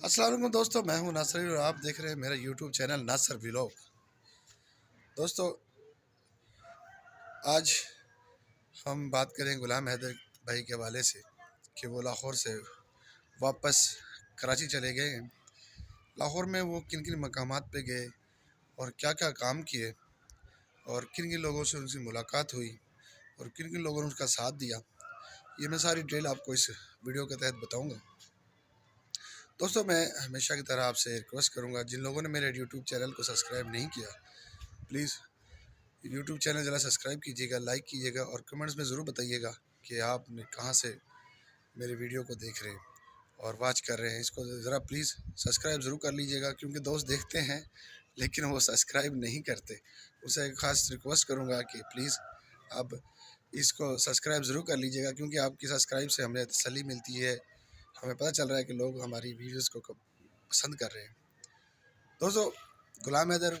السلام علیکم دوستو، میں ہوں ناصر اور آپ دیکھ رہے ہیں میرا یوٹیوب چینل ناصر ولاگ۔ دوستو آج ہم بات کریں غلام حیدر بھائی کے حوالے سے کہ وہ لاہور سے واپس کراچی چلے گئے ہیں۔ لاہور میں وہ کن کن مقامات پہ گئے اور کیا کیا کام کیے اور کن کن لوگوں سے ان سے ملاقات ہوئی اور کن کن لوگوں نے ان کا ساتھ دیا، یہ میں ساری ڈیٹیل آپ کو اس ویڈیو کے تحت بتاؤں گا۔ دوستو میں ہمیشہ کی طرح آپ سے ریکویسٹ کروں گا، جن لوگوں نے میرے یوٹیوب چینل کو سبسکرائب نہیں کیا پلیز یوٹیوب چینل ذرا سبسکرائب کیجیے گا، لائک کیجیے گا اور کمنٹس میں ضرور بتائیے گا کہ آپ نے کہاں سے میرے ویڈیو کو دیکھ رہے ہیں اور واچ کر رہے ہیں۔ اس کو ذرا پلیز سبسکرائب ضرور کر لیجیے گا، کیونکہ دوست دیکھتے ہیں لیکن وہ سبسکرائب نہیں کرتے۔ اسے ایک خاص ریکویسٹ کروں گا کہ پلیز آپ اس کو سبسکرائب ضرور کر لیجیے گا، کیونکہ آپ کی سبسکرائب سے ہمیں تسلی ملتی ہے، ہمیں پتہ چل رہا ہے کہ لوگ ہماری ویڈیوز کو پسند کر رہے ہیں۔ دوستو غلام حیدر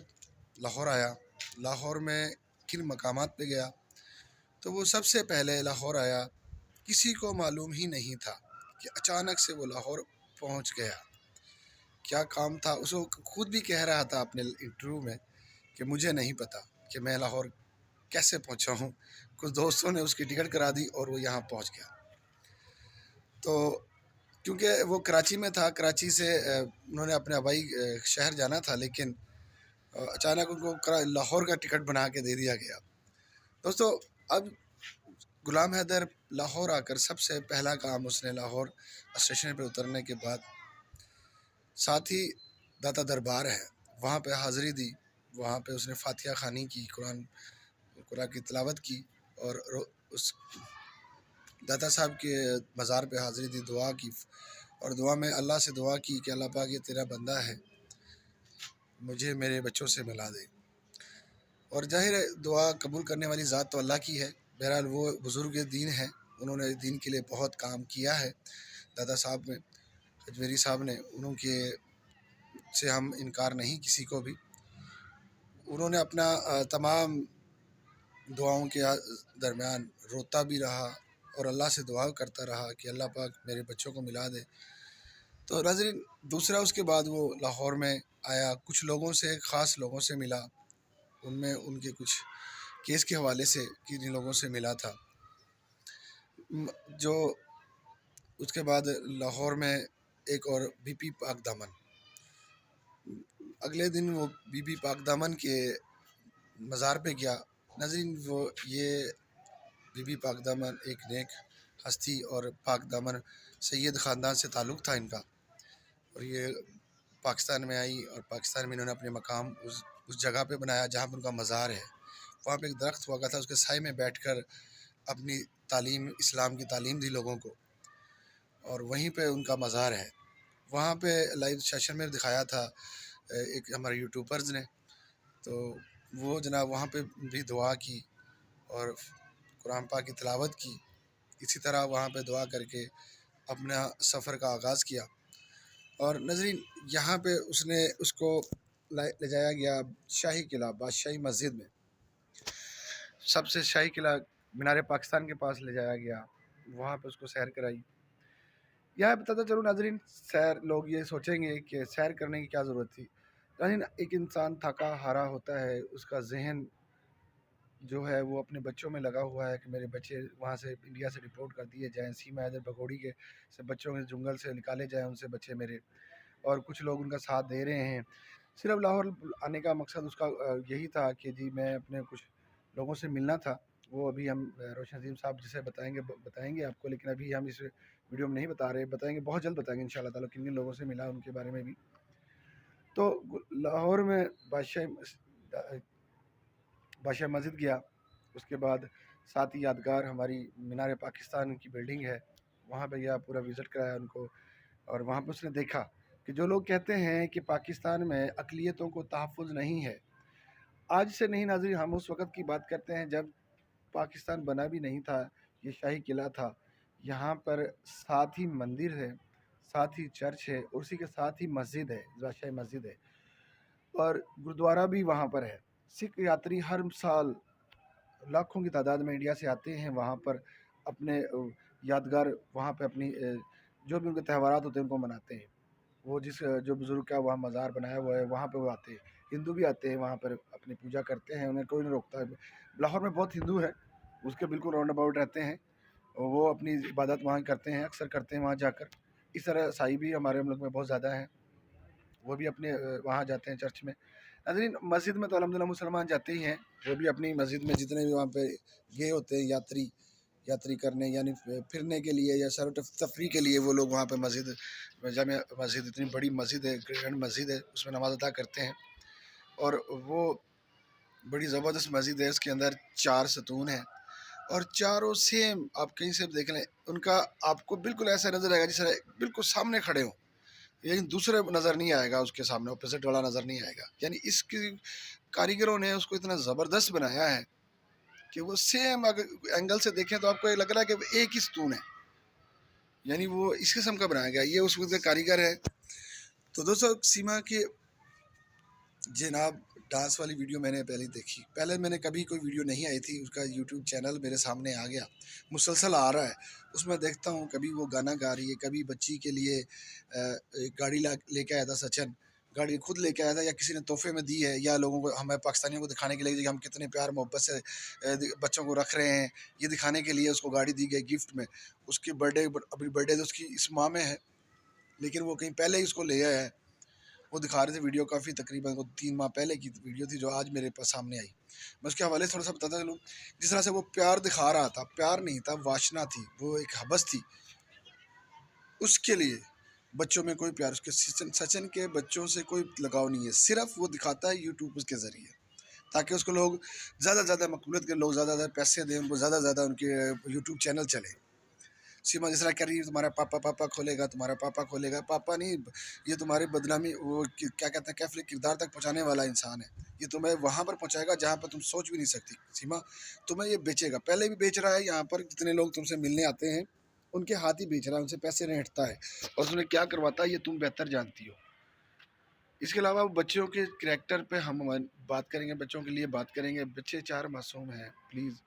لاہور آیا، لاہور میں کن مقامات پہ گیا؟ تو وہ سب سے پہلے لاہور آیا، کسی کو معلوم ہی نہیں تھا کہ اچانک سے وہ لاہور پہنچ گیا۔ کیا کام تھا؟ اس کو خود بھی کہہ رہا تھا اپنے انٹرویو میں کہ مجھے نہیں پتا کہ میں لاہور کیسے پہنچا ہوں، کچھ دوستوں نے اس کی ٹکٹ کرا دی اور وہ یہاں پہنچ گیا۔ تو کیونکہ وہ کراچی میں تھا، کراچی سے انہوں نے اپنے آبائی شہر جانا تھا، لیکن اچانک ان کو لاہور کا ٹکٹ بنا کے دے دیا گیا۔ دوستو اب غلام حیدر لاہور آ کر سب سے پہلا کام اس نے لاہور اسٹیشن پہ اترنے کے بعد ساتھ ہی داتا دربار ہے وہاں پہ حاضری دی، وہاں پہ اس نے فاتحہ خوانی کی، قرآن کی تلاوت کی اور اس داتا صاحب کے مزار پہ حاضری دی، دعا کی اور دعا میں اللہ سے دعا کی کہ اللہ پاک یہ تیرا بندہ ہے، مجھے میرے بچوں سے ملا دے۔ اور ظاہر ہے دعا قبول کرنے والی ذات تو اللہ کی ہے۔ بہرحال وہ بزرگ دین ہے، انہوں نے دین کے لیے بہت کام کیا ہے۔ دادا صاحب نے، اجمیری صاحب نے، انہوں کے سے ہم انکار نہیں کسی کو بھی۔ انہوں نے اپنا تمام دعاؤں کے درمیان روتا بھی رہا اور اللہ سے دعا کرتا رہا کہ اللہ پاک میرے بچوں کو ملا دے۔ تو ناظرین دوسرا اس کے بعد وہ لاہور میں آیا، کچھ لوگوں سے، خاص لوگوں سے ملا، ان میں ان کے کچھ کیس کے حوالے سے کن لوگوں سے ملا تھا۔ جو اس کے بعد لاہور میں ایک اور بی پی پاک دامن، اگلے دن وہ بی بی پاک دامن کے مزار پہ گیا۔ ناظرین وہ یہ بی بی پاک دامن ایک نیک ہستی اور پاک دامن سید خاندان سے تعلق تھا ان کا، اور یہ پاکستان میں آئی اور پاکستان میں انہوں نے اپنے مقام اس جگہ پہ بنایا جہاں پہ ان کا مزار ہے۔ وہاں پہ ایک درخت ہوا کرتا تھا، اس کے سائے میں بیٹھ کر اپنی تعلیم، اسلام کی تعلیم دی لوگوں کو، اور وہیں پہ ان کا مزار ہے۔ وہاں پہ لائیو سیشن میں دکھایا تھا ایک ہمارے یوٹیوبرز نے، تو وہ جناب وہاں پہ بھی دعا کی اور قرآن پاک کی تلاوت کی، اسی طرح وہاں پہ دعا کر کے اپنا سفر کا آغاز کیا۔ اور ناظرین یہاں پہ اس کو لے جایا گیا شاہی قلعہ، بادشاہی مسجد میں، سب سے شاہی قلعہ مینار پاکستان کے پاس لے جایا گیا، وہاں پہ اس کو سیر کرائی۔ یہاں بتاتا چلو ناظرین، سیر لوگ یہ سوچیں گے کہ سیر کرنے کی کیا ضرورت تھی۔ ناظرین ایک انسان تھکا ہارا ہوتا ہے، اس کا ذہن جو ہے وہ اپنے بچوں میں لگا ہوا ہے کہ میرے بچے وہاں سے انڈیا سے ڈپورٹ کر دیے جائیں، سیما حیدر بگوڑی کے سے بچوں کے جنگل سے نکالے جائیں ان سے بچے میرے، اور کچھ لوگ ان کا ساتھ دے رہے ہیں۔ صرف لاہور آنے کا مقصد اس کا یہی تھا کہ جی میں اپنے کچھ لوگوں سے ملنا تھا، وہ ابھی ہم روشن عظیم صاحب جسے بتائیں گے آپ کو، لیکن ابھی ہم اس ویڈیو میں نہیں بتا رہے، بتائیں گے بہت جلد، بتائیں گے انشاءاللہ تعالیٰ کن کن لوگوں سے ملا ان کے بارے میں بھی۔ تو لاہور میں بادشاہ مسجد گیا، اس کے بعد ساتھ ہی یادگار ہماری مینار پاکستان کی بلڈنگ ہے، وہاں پہ گیا، پورا وزٹ کرایا ان کو، اور وہاں پہ اس نے دیکھا کہ جو لوگ کہتے ہیں کہ پاکستان میں اقلیتوں کو تحفظ نہیں ہے، آج سے نہیں ناظرین، ہم اس وقت کی بات کرتے ہیں جب پاکستان بنا بھی نہیں تھا، یہ شاہی قلعہ تھا، یہاں پر ساتھ ہی مندر ہے، ساتھ ہی چرچ ہے، اور اسی کے ساتھ ہی مسجد ہے، بادشاہی مسجد ہے، اور گرودوارہ بھی وہاں پر ہے۔ سکھ یاتری ہر سال لاکھوں کی تعداد میں انڈیا سے آتے ہیں وہاں پر اپنے یادگار، وہاں پہ اپنی جو بھی ان کے تہوارات ہوتے ہیں ان کو مناتے ہیں۔ وہ جو بزرگ کا وہاں مزار بنایا ہوا ہے وہاں پہ وہ آتے ہیں، ہندو بھی آتے ہیں وہاں پر اپنی پوجا کرتے ہیں، انہیں کوئی نہیں روکتا ہے۔ لاہور میں بہت ہندو ہے، اس کے بالکل راؤنڈ اباؤٹ رہتے ہیں، وہ اپنی عبادت وہاں کرتے ہیں، اکثر کرتے ہیں وہاں جا کر۔ اس طرح عیسائی بھی ہمارے ملک میں بہت زیادہ ہیں، وہ بھی اپنے وہاں جاتے ہیں چرچ میں۔ ناظرین، مسجد میں تو الحمدللہ مسلمان جاتے ہی ہیں، وہ بھی اپنی مسجد میں جتنے بھی وہاں پہ گئے ہوتے ہیں یاتری کرنے، یعنی پھرنے کے لیے یا سیر و تفریح کے لیے، وہ لوگ وہاں پہ جامع مسجد، اتنی بڑی مسجد ہے، گرینڈ مسجد ہے، اس میں نماز ادا کرتے ہیں۔ اور وہ بڑی زبردست مسجد ہے، اس کے اندر 4 ستون ہیں اور چاروں سیم، آپ کہیں سے دیکھ لیں ان کا آپ کو بالکل ایسا نظر آئے گا جس طرح بالکل سامنے کھڑے ہوں، لیکن دوسرے نظر نہیں آئے گا، اس کے سامنے اپوزٹ والا نظر نہیں آئے گا۔ یعنی اس کی کاریگروں نے اس کو اتنا زبردست بنایا ہے کہ وہ سیم اگر اینگل سے دیکھیں تو آپ کو یہ لگ رہا ہے کہ وہ ایک ہی ستون ہے، یعنی وہ اس قسم کا بنایا گیا، یہ اس وقت کے کاریگر ہے۔ تو دوستو، سیما کے جناب ڈانس والی ویڈیو میں نے پہلے دیکھی، پہلے میں نے کبھی کوئی ویڈیو نہیں آئی تھی، اس کا یوٹیوب چینل میرے سامنے آ گیا، مسلسل آ رہا ہے، اس میں دیکھتا ہوں کبھی وہ گانا گا رہی ہے، کبھی بچی کے لیے ایک گاڑی لے کے آیا تھا سچن، گاڑی خود لے کے آیا تھا یا کسی نے تحفے میں دی ہے، یا لوگوں کو، ہمیں پاکستانیوں کو دکھانے کے لیے کہ ہم کتنے پیار محبت سے بچوں کو رکھ رہے ہیں، یہ دکھانے کے لیے اس کو گاڑی دی گئی گفٹ میں۔ اس کی ابھی برتھ ڈے تو اس کی اس ماہ میں ہے، لیکن وہ کہیں پہلے ہی اس کو لے آیا ہے۔ وہ دکھا رہے تھے ویڈیو، کافی تقریباً 3 ماہ پہلے کی ویڈیو تھی جو آج میرے پاس سامنے آئی۔ میں اس کے حوالے سے تھوڑا سا بتاتا چلوں، جس طرح سے وہ پیار دکھا رہا تھا، پیار نہیں تھا، واشنا تھی، وہ ایک حبس تھی اس کے لیے۔ بچوں میں کوئی پیار، اس کے سچن کے بچوں سے کوئی لگاؤ نہیں ہے، صرف وہ دکھاتا ہے یوٹیوب کے ذریعے تاکہ اس کو لوگ زیادہ سے زیادہ مقبولیت کے، لوگ زیادہ سے زیادہ پیسے دیں، ان کو زیادہ سے زیادہ ان کے یوٹیوب چینل چلے۔ سیما جس طرح کہہ رہی ہے تمہارا پاپا کھولے گا، تمہارا پاپا کھولے گا، پاپا نہیں، یہ تمہاری بدنامی، وہ کیا کہتے ہیں، کیفل کردار تک پہنچانے والا انسان ہے، یہ تمہیں وہاں پر پہنچائے گا جہاں پر تم سوچ بھی نہیں سکتی۔ سیما تمہیں یہ بیچے گا، پہلے بھی بیچ رہا ہے، یہاں پر جتنے لوگ تم سے ملنے آتے ہیں ان کے ہاتھ ہی بیچ رہا ہے، ان سے پیسے نہیں ہٹتا ہے، اور تمہیں کیا کرواتا ہے یہ تم بہتر جانتی ہو۔ اس کے علاوہ بچوں کے کریکٹر پہ ہم بات کریں گے، بچوں کے لیے بات کریں گے، بچے 4 معصوم ہیں، پلیز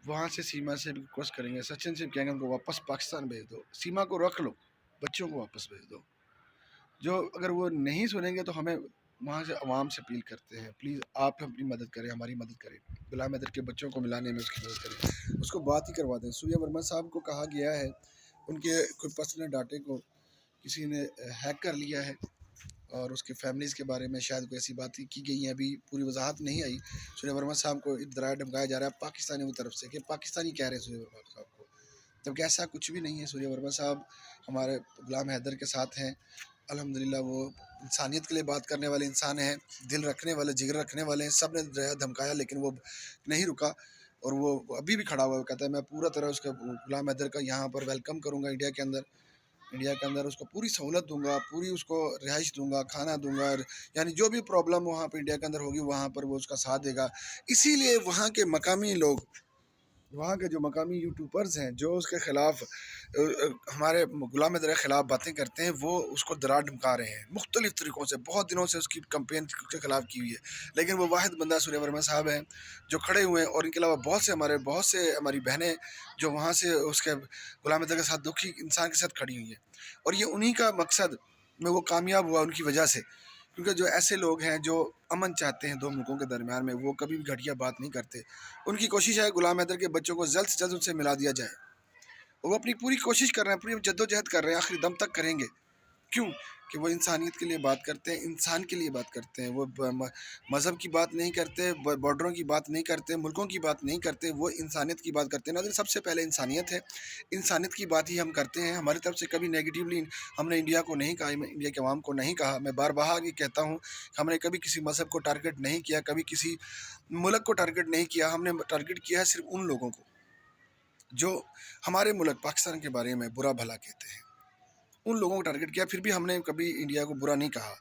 وہاں سے سیما سے بھی ریکویسٹ کریں گے، سچن سے بھی کہیں گے ان کو واپس پاکستان بھیج دو، سیما کو رکھ لو، بچوں کو واپس بھیج دو۔ جو اگر وہ نہیں سنیں گے تو ہمیں وہاں سے عوام سے اپیل کرتے ہیں، پلیز آپ اپنی مدد کریں، ہماری مدد کریں، غلام حیدر کے بچوں کو ملانے میں اس کی مدد کریں، اس کو بات ہی کروا دیں۔ سوریہ ورما صاحب کو کہا گیا ہے ان کے کوئی پرسنل ڈاٹے کو کسی نے ہیک کر لیا ہے، اور اس کے فیملیز کے بارے میں شاید کوئی ایسی باتیں کی گئی ہیں، ابھی پوری وضاحت نہیں آئی۔ سوریہ ورما صاحب کو ڈرایا دھمکایا جا رہا ہے پاکستانیوں کی طرف سے کہ پاکستانی کہہ رہے ہیں سوریہ ورما صاحب کو، جبکہ ایسا کچھ بھی نہیں ہے۔ سوریہ ورما صاحب ہمارے غلام حیدر کے ساتھ ہیں، الحمدللہ وہ انسانیت کے لیے بات کرنے والے انسان ہیں، دل رکھنے والے، جگر رکھنے والے ہیں۔ سب نے ڈرایا دھمکایا لیکن وہ نہیں رکا، اور وہ ابھی بھی کھڑا ہوا ہے، وہ کہتا ہے میں پورا طرح اس کا غلام حیدر کا یہاں پر ویلکم کروں گا، انڈیا کے اندر اس کو پوری سہولت دوں گا، پوری اس کو رہائش دوں گا، کھانا دوں گا، یعنی جو بھی پرابلم وہاں پہ انڈیا کے اندر ہوگی وہاں پر وہ اس کا ساتھ دے گا۔ اسی لیے وہاں کے مقامی لوگ، وہاں کے جو مقامی یوٹیوبرز ہیں جو اس کے خلاف ہمارے غلام حیدر کے خلاف باتیں کرتے ہیں، وہ اس کو ڈرا دھمکا رہے ہیں مختلف طریقوں سے، بہت دنوں سے اس کی کمپین کے خلاف کی ہوئی ہے، لیکن وہ واحد بندہ سوریہ ورما صاحب ہیں جو کھڑے ہوئے ہیں، اور ان کے علاوہ بہت سے ہماری بہنیں جو وہاں سے اس کے غلام حیدر کے ساتھ دکھی انسان کے ساتھ کھڑی ہوئی ہیں، اور یہ انہی کا مقصد میں وہ کامیاب ہوا ان کی وجہ سے، کیونکہ جو ایسے لوگ ہیں جو امن چاہتے ہیں دو ملکوں کے درمیان میں، وہ کبھی بھی گھٹیا بات نہیں کرتے۔ ان کی کوشش ہے غلام حیدر کے بچوں کو جلد سے جلد ان سے ملا دیا جائے، وہ اپنی پوری کوشش کر رہے ہیں، پوری جدوجہد کر رہے ہیں، آخری دم تک کریں گے۔ کیوں کہ وہ انسانیت کے لیے بات کرتے ہیں، انسان کے لیے بات کرتے ہیں، وہ مذہب کی بات نہیں کرتے، بارڈروں کی بات نہیں کرتے، ملکوں کی بات نہیں کرتے، وہ انسانیت کی بات کرتے ہیں۔ ناظرین، سب سے پہلے انسانیت ہے، انسانیت کی بات ہی ہم کرتے ہیں۔ ہماری طرف سے کبھی نیگیٹیولی ہم نے انڈیا کو نہیں کہا، انڈیا کے عوام کو نہیں کہا، میں بار بار یہ کہتا ہوں، ہم نے کبھی کسی مذہب کو ٹارگٹ نہیں کیا، کبھی کسی ملک کو ٹارگٹ نہیں کیا، ہم نے ٹارگٹ کیا ہے صرف ان لوگوں کو جو ہمارے ملک پاکستان کے بارے میں برا بھلا کہتے ہیں، ان لوگوں کو ٹارگٹ کیا۔ پھر بھی ہم نے کبھی انڈیا کو برا نہیں کہا،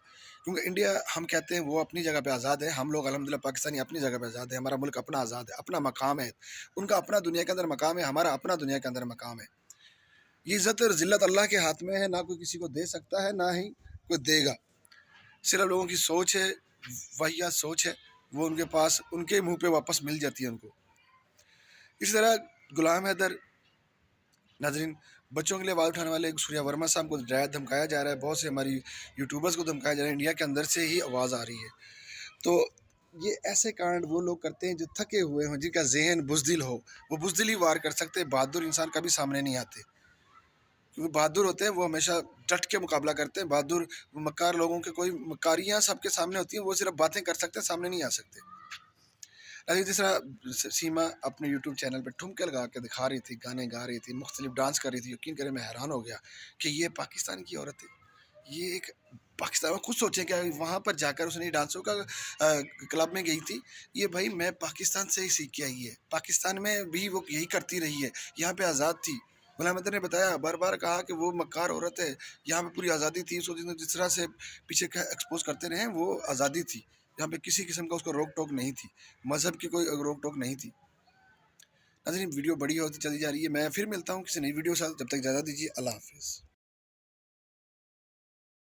کیونکہ انڈیا ہم کہتے ہیں وہ اپنی جگہ پہ آزاد ہے، ہم لوگ الحمدللہ پاکستانی اپنی جگہ پہ آزاد ہے، ہمارا ملک اپنا آزاد ہے، اپنا مقام ہے، ان کا اپنا دنیا کے اندر مقام ہے، ہمارا اپنا دنیا کے اندر مقام ہے۔ یہ عزت اور ذلت اللہ کے ہاتھ میں ہے، نہ کوئی کسی کو دے سکتا ہے، نہ ہی کوئی دے گا، صرف لوگوں کی سوچ ہے، وہیات سوچ ہے، وہ ان کے پاس ان کے منہ پہ واپس مل جاتی ہے ان کو۔ اس طرح غلام حیدر، ناظرین، بچوں کے لیے آواز اٹھانے والے سوریا ورما صاحب کو ڈرایا دھمکایا جا رہا ہے، بہت سے ہماری یوٹیوبرز کو دھمکایا جا رہا ہے، انڈیا کے اندر سے ہی آواز آ رہی ہے۔ تو یہ ایسے کانڈ وہ لوگ کرتے ہیں جو تھکے ہوئے ہوں، جن کا ذہن بزدل ہو، وہ بزدل ہی وار کر سکتے ہیں، بہادر انسان کبھی سامنے نہیں آتے، کیونکہ بہادر ہوتے ہیں وہ ہمیشہ ڈٹ کے مقابلہ کرتے ہیں، بہادر مکار لوگوں کے کوئی مکاریاں سب کے سامنے ہوتی ہیں، وہ صرف باتیں کر سکتے ہیں، سامنے نہیں آ سکتے۔ جس طرح سیما اپنے یوٹیوب چینل پہ ٹھمکے لگا کے دکھا رہی تھی، گانے گا رہی تھی، مختلف ڈانس کر رہی تھی، یقین کریں میں حیران ہو گیا کہ یہ پاکستان کی عورت ہے، یہ ایک پاکستان میں خود سوچیں کہ وہاں پر جا کر اس نے ڈانسوں کا کلب میں گئی تھی، یہ بھائی میں پاکستان سے ہی سیکھ کے آئی ہے، پاکستان میں بھی وہ یہی کرتی رہی ہے، یہاں پہ آزاد تھی۔ غلام حیدر نے بتایا، بار بار کہا کہ وہ مکار عورت ہے، یہاں پہ پوری آزادی تھی، اس کو جس طرح سے پیچھے ایکسپوز کرتے رہے وہ آزادی تھی، یہاں پہ کسی قسم کا اس کو روک ٹوک نہیں تھی، مذہب کی کوئی روک ٹوک نہیں تھی۔ ناظرین ویڈیو بڑی ہوتی چلی جا رہی ہے، میں پھر ملتا ہوں کسی نئی ویڈیو کے ساتھ، جب تک اجازت دیجیے، اللہ حافظ۔